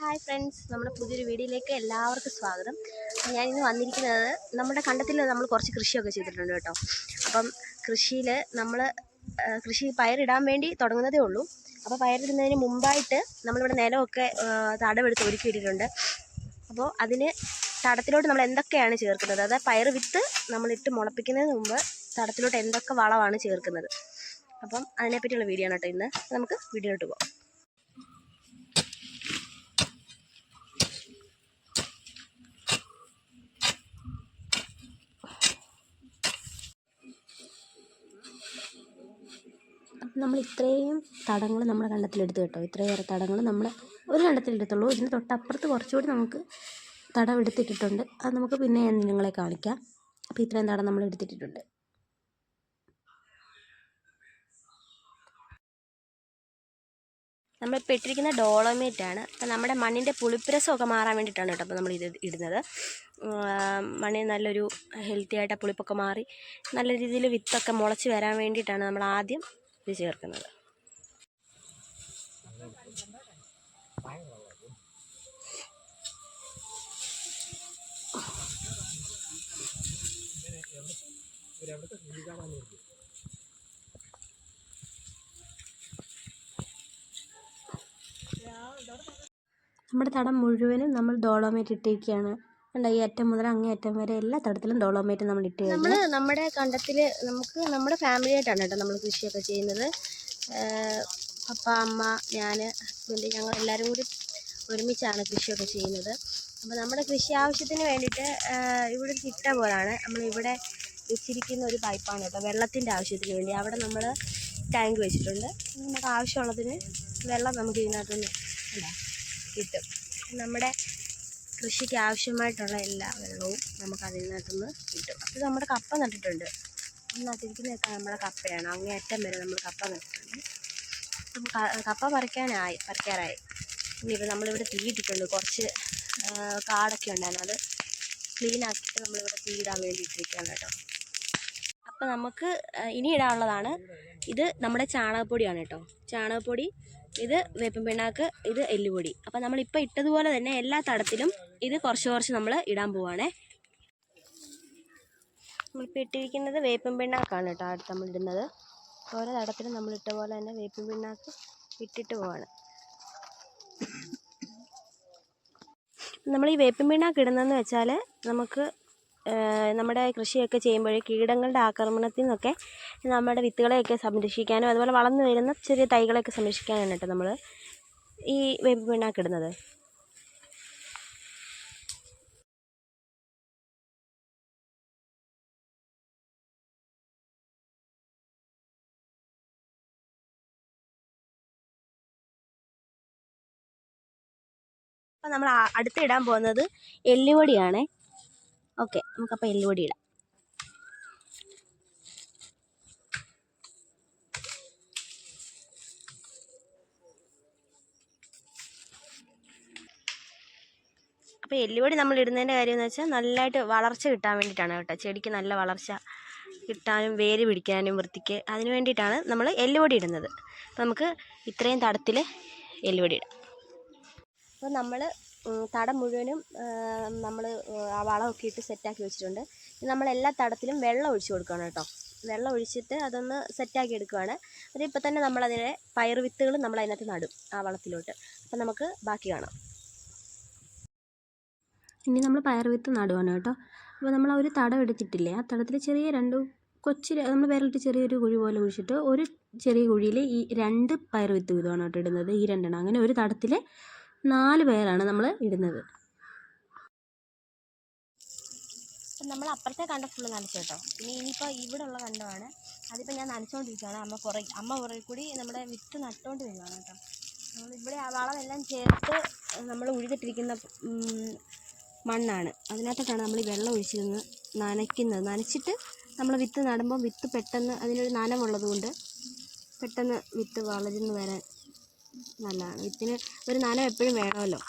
Hi friends, നമ്മുടെ പുതിയൊരു വീഡിയോയിലേക്ക് എല്ലാവർക്കും സ്വാഗതം. ഞാൻ ഇന്ന് വന്നിരിക്കുന്നത് നമ്മുടെ കണ്ടത്തിൽ നമ്മൾ കുറച്ച് കൃഷിയൊക്കെ ചെയ്തിട്ടുണ്ട് കേട്ടോ. അപ്പം കൃഷിയിൽ നമ്മൾ കൃഷി പയറിടാൻ വേണ്ടി തുടങ്ങുന്നതേ ഉള്ളൂ. അപ്പോൾ പയറിടുന്നതിന് മുമ്പായിട്ട് നമ്മളിവിടെ നിലമൊക്കെ തടവെടുത്ത് ഒരുക്കിയിട്ടിട്ടുണ്ട്. അപ്പോൾ അതിന് തടത്തിലോട്ട് നമ്മൾ എന്തൊക്കെയാണ് ചേർക്കുന്നത്, അതായത് പയർ വിത്ത് നമ്മളിട്ട് മുളപ്പിക്കുന്നതിന് മുമ്പ് തടത്തിലോട്ട് എന്തൊക്കെ വളമാണ് ചേർക്കുന്നത്, അപ്പം അതിനെപ്പറ്റിയുള്ള വീഡിയോ ആണ് കേട്ടോ ഇന്ന്. നമുക്ക് വീഡിയോയിലോട്ട് പോകാം. നമ്മൾ ഇത്രയും തടങ്ങൾ നമ്മുടെ കണ്ടത്തിലെടുത്ത് കേട്ടോ. ഇത്രയേറെ തടങ്ങൾ നമ്മൾ ഒരു കണ്ടത്തിലെടുത്തുള്ളൂ. ഇതിന് തൊട്ടപ്പുറത്ത് കുറച്ചുകൂടി നമുക്ക് തടം എടുത്തിട്ടിട്ടുണ്ട്. അത് നമുക്ക് പിന്നെ ഞാൻ നിങ്ങളെ കാണിക്കാം. അപ്പോൾ ഇത്രയും തടം നമ്മൾ എടുത്തിട്ടിട്ടുണ്ട്. നമ്മളിപ്പോൾ ഇട്ടിരിക്കുന്ന ഡോളോമേറ്റാണ്. അപ്പോൾ നമ്മുടെ മണ്ണിൻ്റെ പുളിപ്പിരസമൊക്കെ മാറാൻ വേണ്ടിയിട്ടാണ് കേട്ടോ അപ്പോൾ നമ്മൾ ഇത് ഇടുന്നത്. മണ്ണിന് നല്ലൊരു ഹെൽത്തി ആയിട്ട് പുളിപ്പൊക്കെ മാറി നല്ല രീതിയിൽ വിത്തൊക്കെ മുളച്ച് വരാൻ വേണ്ടിയിട്ടാണ് നമ്മൾ ആദ്യം ഇത് ചേർക്കുന്നത്. നമ്മുടെ തടം മുഴുവനും നമ്മൾ ഡോളോമേറ്റ് ഇട്ടേക്കാണ്. ഈ അറ്റം മുതൽ അങ്ങേ അറ്റം വരെ എല്ലാ തടത്തിലും ഡോളോമേറ്റ് നമ്മൾ ഇട്ട് കഴിഞ്ഞു. നമ്മൾ നമ്മുടെ കണ്ടത്തിൽ നമുക്ക് നമ്മുടെ ഫാമിലി ആയിട്ടാണ് കേട്ടോ നമ്മൾ കൃഷിയൊക്കെ ചെയ്യുന്നത്. പപ്പ, അമ്മ, ഞാൻ, ഹസ്ബൻഡ്, ഞങ്ങൾ എല്ലാവരും കൂടി ഒരുമിച്ചാണ് കൃഷിയൊക്കെ ചെയ്യുന്നത്. അപ്പോൾ നമ്മുടെ കൃഷി ആവശ്യത്തിന് വേണ്ടിയിട്ട് ഇവിടെ ചിട്ട പോലാണ് നമ്മളിവിടെ വെച്ചിരിക്കുന്ന ഒരു പൈപ്പാണ് കേട്ടോ, വെള്ളത്തിൻ്റെ ആവശ്യത്തിന് വേണ്ടി. അവിടെ നമ്മൾ ടാങ്ക് വെച്ചിട്ടുണ്ട്. നമുക്ക് ആവശ്യമുള്ളതിന് വെള്ളം നമുക്ക് ഇതിനകത്തുനിന്ന് കിട്ടും. നമ്മുടെ കൃഷിക്ക് ആവശ്യമായിട്ടുള്ള എല്ലാ വെള്ളവും നമുക്ക് അതിനകത്തുനിന്ന് കിട്ടും. അപ്പോൾ നമ്മുടെ കപ്പ നട്ടിട്ടുണ്ട്. നട്ടിരിക്കുന്നതൊക്കെ നമ്മുടെ കപ്പയാണ്. അങ്ങേയറ്റം വരെ നമ്മൾ കപ്പ നട്ടിട്ടുണ്ട്. കപ്പ പറിക്കാറായി. ഇനിയിപ്പോൾ നമ്മളിവിടെ തീയിട്ടിട്ടുണ്ട്. കുറച്ച് കാടൊക്കെ ഉണ്ടായിരുന്നു, അത് ക്ലീൻ ആക്കിയിട്ട് നമ്മളിവിടെ തീയിടാൻ വേണ്ടി ഇട്ടിരിക്കുകയാണ് കേട്ടോ. അപ്പോൾ നമുക്ക് ഇനി ഇടാനുള്ളതാണ് ഇത് നമ്മുടെ ചാണകപ്പൊടിയാണ് കേട്ടോ. ചാണകപ്പൊടി, ഇത് വേപ്പിൻ പിണ്ണാക്ക്, ഇത് എല്ലുപൊടി. അപ്പോൾ നമ്മളിപ്പോൾ ഇട്ടതുപോലെ തന്നെ എല്ലാ തടത്തിലും ഇത് കുറച്ച് കുറച്ച് നമ്മൾ ഇടാൻ പോവുകയാണേ. നമ്മളിപ്പോൾ ഇട്ടിരിക്കുന്നത് വേപ്പിൻ പിണ്ണാക്കാണ് കേട്ടോ. അടുത്ത് നമ്മൾ ഇടുന്നത് ഓരോ തടത്തിലും നമ്മൾ ഇട്ട പോലെ തന്നെ വേപ്പിൻ പിണ്ണാക്ക് ഇട്ടിട്ട് പോവാണ്. നമ്മൾ ഈ വേപ്പിൻ പിണ്ണാക്ക് ഇടുന്നതെന്ന് വെച്ചാൽ നമുക്ക് നമ്മുടെ കൃഷിയൊക്കെ ചെയ്യുമ്പോൾ കീടങ്ങളുടെ ആക്രമണത്തിൽ നിന്നൊക്കെ നമ്മുടെ വിത്തുകളെയൊക്കെ സംരക്ഷിക്കാനും അതുപോലെ വളർന്നു വരുന്ന ചെറിയ തൈകളെയൊക്കെ സംരക്ഷിക്കാനാണ് കേട്ടോ നമ്മൾ ഈ വേപ്പിൻ പിണ്ണാക്ക് ഇടുന്നത്. അപ്പോൾ നമ്മൾ അടുത്ത് ഇടാൻ പോകുന്നത് എല്ലുപൊടിയാണേ. ഓക്കെ, നമുക്കപ്പോൾ എല്ലുപൊടി ഇടാം. അപ്പോൾ എല്ലുപൊടി നമ്മൾ ഇടുന്നതിൻ്റെ കാര്യം എന്ന് വെച്ചാൽ നല്ലതായിട്ട് വളർച്ച കിട്ടാൻ വേണ്ടിയിട്ടാണ് കേട്ടോ. ചെടിക്ക് നല്ല വളർച്ച കിട്ടാനും വേര് പിടിക്കാനും വൃത്തിക്ക് അതിന് വേണ്ടിയിട്ടാണ് നമ്മൾ എല്ലുപൊടി ഇടുന്നത്. അപ്പോൾ നമുക്ക് ഇത്രയും തടത്തിൽ എല്ലുപൊടി ഇടാം. അപ്പോൾ നമ്മൾ തടം മുഴുവനും നമ്മൾ ആ വളമൊക്കെ ഇട്ട് സെറ്റാക്കി വെച്ചിട്ടുണ്ട്. നമ്മൾ എല്ലാ തടത്തിലും വെള്ളം ഒഴിച്ച് കൊടുക്കുകയാണ് കേട്ടോ. വെള്ളം ഒഴിച്ചിട്ട് അതൊന്ന് സെറ്റാക്കി എടുക്കുകയാണ്. അതിപ്പോൾ തന്നെ നമ്മളതിനെ പയർ വിത്തുകൾ നമ്മൾ അതിനകത്ത് നടും ആ വളത്തിലോട്ട്. അപ്പം നമുക്ക് ബാക്കി കാണാം. ഇനി നമ്മൾ പയർ വിത്ത് നടുവാണ് കേട്ടോ. അപ്പോൾ നമ്മൾ ഒരു തടം എടുത്തിട്ടില്ലേ, ആ തടത്തിൽ ചെറിയ നമ്മൾ വിരലിട്ട് ചെറിയൊരു കുഴി പോലെ കുഴിച്ചിട്ട് ഒരു ചെറിയ കുഴിയിൽ ഈ 2 പയർ വിത്ത് വീതമാണ് കേട്ടോ ഇടുന്നത്. ഈ 2 അങ്ങനെ ഒരു തടത്തിൽ 4 പയറാണ് നമ്മൾ ഇടുന്നത്. നമ്മൾ അപ്പുറത്തെ കണ്ടം ഫുള്ള് നനച്ചു കേട്ടോ. പിന്നെ ഇനിയിപ്പോൾ ഇവിടെ ഉള്ള കണ്ടമാണ്, അതിപ്പോൾ ഞാൻ നനച്ചുകൊണ്ടിരിക്കുകയാണ്. അമ്മ പുറകിൽ കൂടി നമ്മുടെ വിത്ത് നട്ടുകൊണ്ട് വരുവാണ് കേട്ടോ. നമ്മളിവിടെ ആ വളമെല്ലാം ചേർത്ത് നമ്മൾ ഉഴുതിട്ടിരിക്കുന്ന മണ്ണാണ്, അതിനകത്തൊക്കെയാണ് നമ്മൾ ഈ വെള്ളം ഒഴിച്ച് നനച്ചിട്ട് നമ്മൾ വിത്ത് നടുമ്പോൾ വിത്ത് പെട്ടെന്ന് അതിനൊരു നനവുള്ളത് കൊണ്ട് പെട്ടെന്ന് വിത്ത് വളർന്നു വരാൻ നല്ലതാണ്. വിത്തിന് ഒരു നനം എപ്പോഴും വേണമല്ലോ.